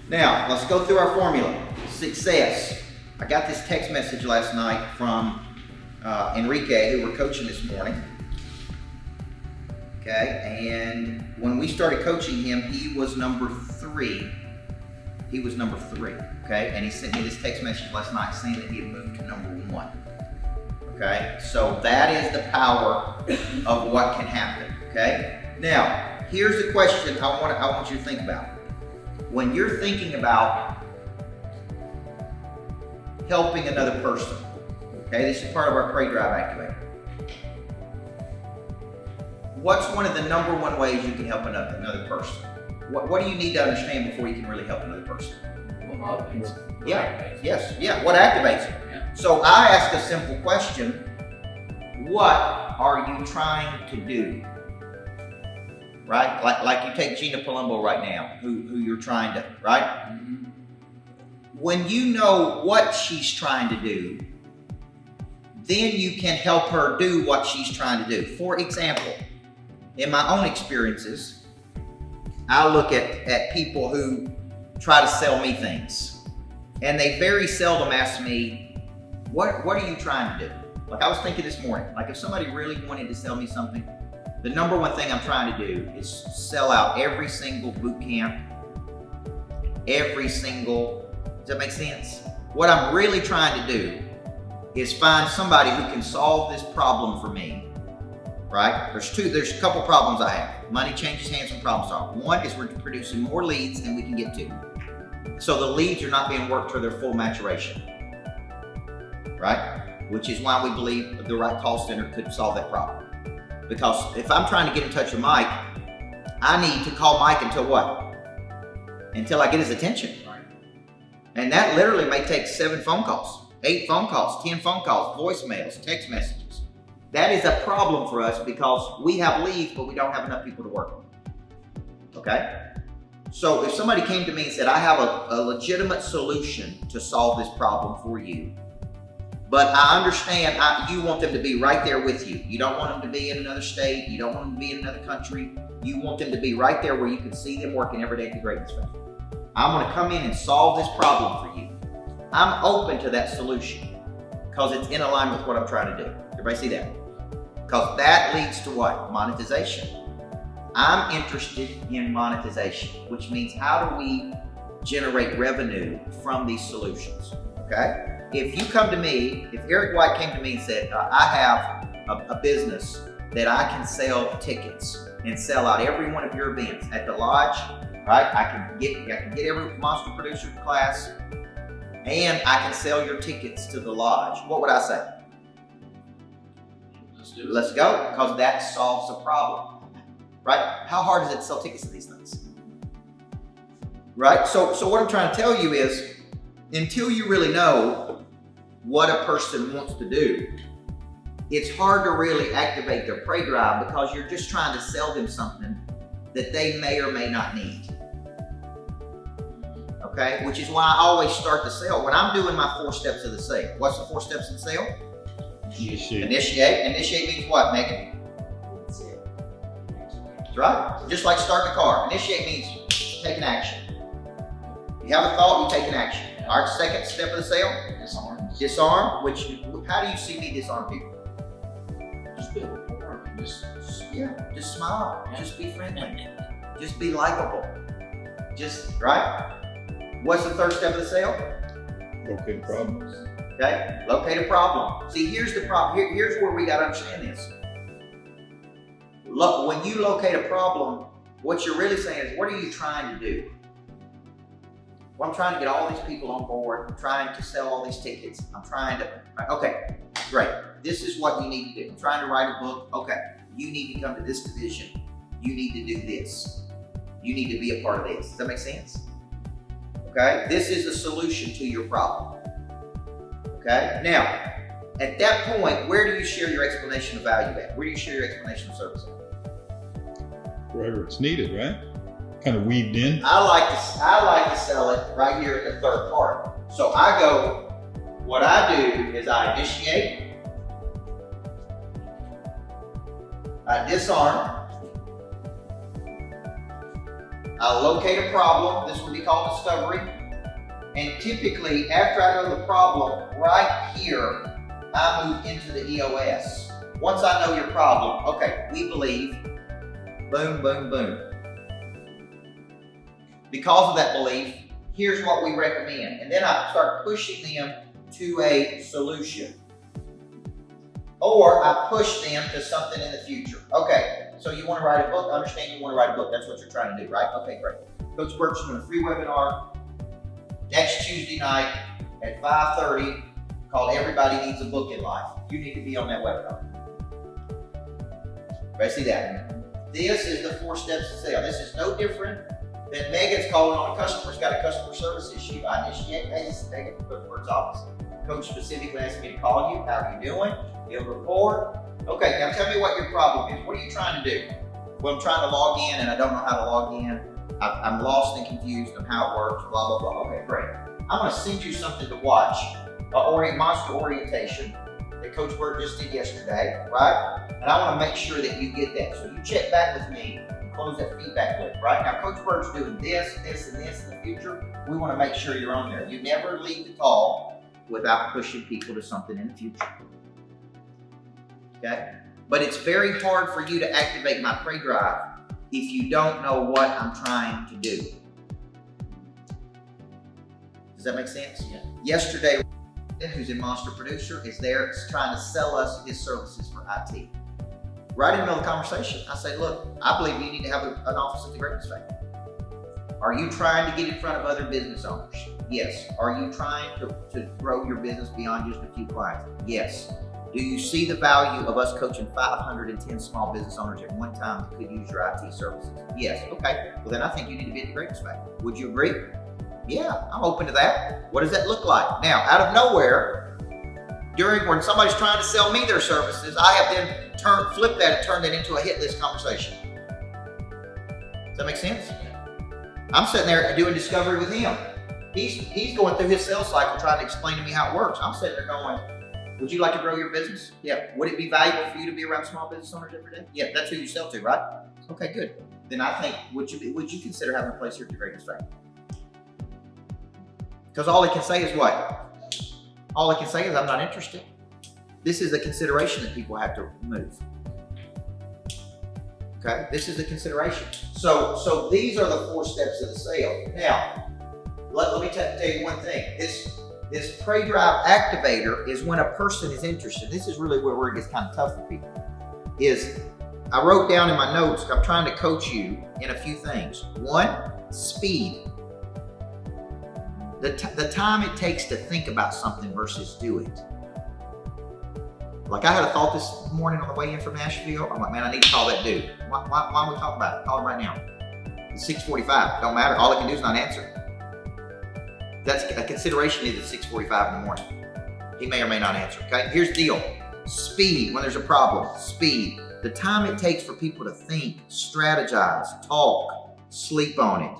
Now, let's go through our formula. Success. I got this text message last night from Enrique, who we're coaching this morning. Okay, and when we started coaching him, he was number 3. He was number 3, okay? And he sent me this text message last night saying that he had moved to number 1. Okay, so that is the power of what can happen, okay? Now, here's the question I want you to think about. When you're thinking about helping another person, okay, this is part of our Pray Drive activator. What's one of the number 1 ways you can help another person? What do you need to understand before you can really help another person? Yeah, what activates it? Yeah. So I ask a simple question: what are you trying to do? Right? Like you take Gina Palumbo right now, who you're trying to, right? Mm-hmm. When you know what she's trying to do, then you can help her do what she's trying to do. For example, in my own experiences, I look at people who try to sell me things, and they very seldom ask me, what are you trying to do? Like I was thinking this morning, like if somebody really wanted to sell me something, the number 1 thing I'm trying to do is sell out every single boot camp, does that make sense? What I'm really trying to do is find somebody who can solve this problem for me, right? There's a couple problems I have. Money changes hands when problems solve. One is we're producing more leads than we can get to. So the leads are not being worked to their full maturation, right? Which is why we believe the right call center could solve that problem. Because if I'm trying to get in touch with Mike, I need to call Mike until what? Until I get his attention. And that literally may take 7 phone calls, 8 phone calls, 10 phone calls, voicemails, text messages. That is a problem for us because we have leads, but we don't have enough people to work with. Okay? So if somebody came to me and said, I have a legitimate solution to solve this problem for you, but I understand you want them to be right there with you. You don't want them to be in another state. You don't want them to be in another country. You want them to be right there where you can see them working every day at the Greatness Festival. I'm going to come in and solve this problem for you. I'm open to that solution because it's in alignment with what I'm trying to do. Everybody see that? Because that leads to what? Monetization. I'm interested in monetization, which means how do we generate revenue from these solutions? Okay? If you come to me, if Eric White came to me and said, I have a business that I can sell tickets and sell out every one of your events at the lodge, right? I can get every monster producer class, and I can sell your tickets to the lodge. What would I say? Let's go, because that solves a problem, right? How hard is it to sell tickets to these things? Right? So what I'm trying to tell you is, until you really know what a person wants to do, it's hard to really activate their Pray Drive because you're just trying to sell them something that they may or may not need. Okay? Which is why I always start the sale. When I'm doing my 4 steps of the sale, what's the 4 steps of the sale? Initiate. Initiate means what, Megan? That's right. Just like starting a car. Initiate means take an action. You have a thought, you take an action. All right, second step of the sale? Disarm, which, how do you see me disarm people? Just be warm. Just smile. Just be friendly. Just be likable. Right? What's the third step of the sale? Locate problems. Okay, locate a problem. See, here's the problem. Here's where we got to understand this. Look, when you locate a problem, what you're really saying is, what are you trying to do? Well, I'm trying to get all these people on board. I'm trying to sell all these tickets. Okay, great. This is what you need to do. I'm trying to write a book. Okay, you need to come to this division. You need to do this. You need to be a part of this. Does that make sense? Okay, this is a solution to your problem. Okay, now, at that point, where do you share your explanation of value at? Where do you share your explanation of service at? Wherever it's needed, right? Kind of weaved in. I like to sell it right here at the third part. So I go, what I do is I initiate, I disarm, I locate a problem. This would be called discovery. And typically, after I know the problem, right here, I move into the EOS. Once I know your problem, okay, we believe, boom, boom, boom. Because of that belief, here's what we recommend. And then I start pushing them to a solution. Or I push them to something in the future. Okay, so you want to write a book? Understand you want to write a book. That's what you're trying to do, right? Okay, great. Coach Burt's doing a free webinar next Tuesday night at 5:30 called Everybody Needs a Book in Life. You need to be on that webinar. Right, see that? This is the 4 steps to sale. This is no different than Megan's calling on a customer who's got a customer service issue. I initiate, hey, this is Megan from Coach Burt's office. Coach specifically asked me to call you. How are you doing? Build rapport. Okay, now tell me what your problem is. What are you trying to do? Well, I'm trying to log in and I don't know how to log in. I'm lost and confused on how it works, blah, blah, blah. Okay, great. I'm gonna send you something to watch, monster orientation that Coach Burt just did yesterday, right? And I wanna make sure that you get that. So you check back with me and close that feedback loop, right? Now, Coach Burt's doing this, this, and this in the future. We wanna make sure you're on there. You never leave the call without pushing people to something in the future. Okay? But it's very hard for you to activate my prey drive if you don't know what I'm trying to do. Does that make sense? Yeah. Yesterday, who's in Monster Producer, is there trying to sell us his services for IT. Right in the middle of the conversation, I say, look, I believe you need to have an office at the Greatness Factory. Are you trying to get in front of other business owners? Yes. Are you trying to grow your business beyond just a few clients? Yes. Do you see the value of us coaching 510 small business owners at one time that could use your IT services? Yes. Okay. Well, then I think you need to be at the Greatness Factory. Would you agree? Yeah, I'm open to that. What does that look like? Now, out of nowhere, when somebody's trying to sell me their services, I have then flipped that and turned it into a hit list conversation. Does that make sense? I'm sitting there doing discovery with him. He's going through his sales cycle trying to explain to me how it works. I'm sitting there going, would you like to grow your business? Yeah. Would it be valuable for you to be around small business owners every day? Yeah, that's who you sell to, right? Okay, good. Then I think, would you consider having a place here at the Greatness Factory? Because all they can say is what? All they can say is, I'm not interested. This is a consideration that people have to move. Okay, this is the consideration. So these are the 4 steps of the sale. Now, let me tell you one thing. This prey drive activator is when a person is interested. This is really where it gets kind of tough for people. I wrote down in my notes, I'm trying to coach you in a few things. 1, speed. The time it takes to think about something versus do it. Like I had a thought this morning on the way in from Nashville. I'm like, man, I need to call that dude. Why don't we talk about it? Call him right now. It's 6:45. Don't matter. All I can do is not answer. That's a consideration is at 6:45 in the morning. He may or may not answer, okay? Here's the deal. Speed, when there's a problem, speed. The time it takes for people to think, strategize, talk, sleep on it.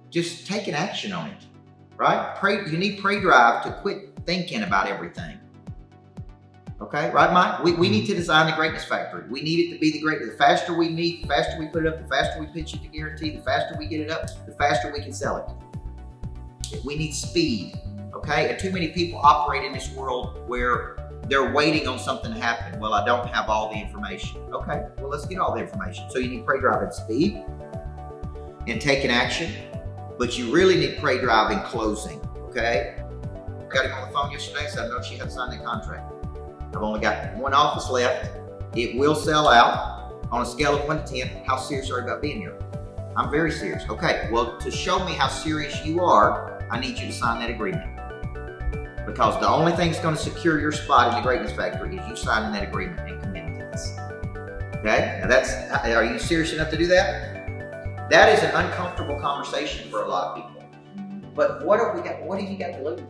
Just taking action on it, right? You need prey drive to quit thinking about everything. Okay, right, Mike? We need to design the Greatness Factory. We need it to be the greatest. The faster we meet, the faster we put it up, the faster we pitch it to guarantee, the faster we get it up, the faster we can sell it. We need speed, okay? And too many people operate in this world where they're waiting on something to happen. Well, I don't have all the information. Okay, well, let's get all the information. So you need prey drive and speed and taking action, but you really need prey drive in closing, okay? I got him on the phone yesterday, so I know she had signed that contract. I've only got 1 office left. It will sell out. On a scale of 1 to 10, how serious are you about being here? I'm very serious. Okay, well, to show me how serious you are, I need you to sign that agreement. Because the only thing that's going to secure your spot in the Greatness Factory is you signing that agreement and committing to this. Okay? Now are you serious enough to do that? That is an uncomfortable conversation for a lot of people. But what have you got to lose?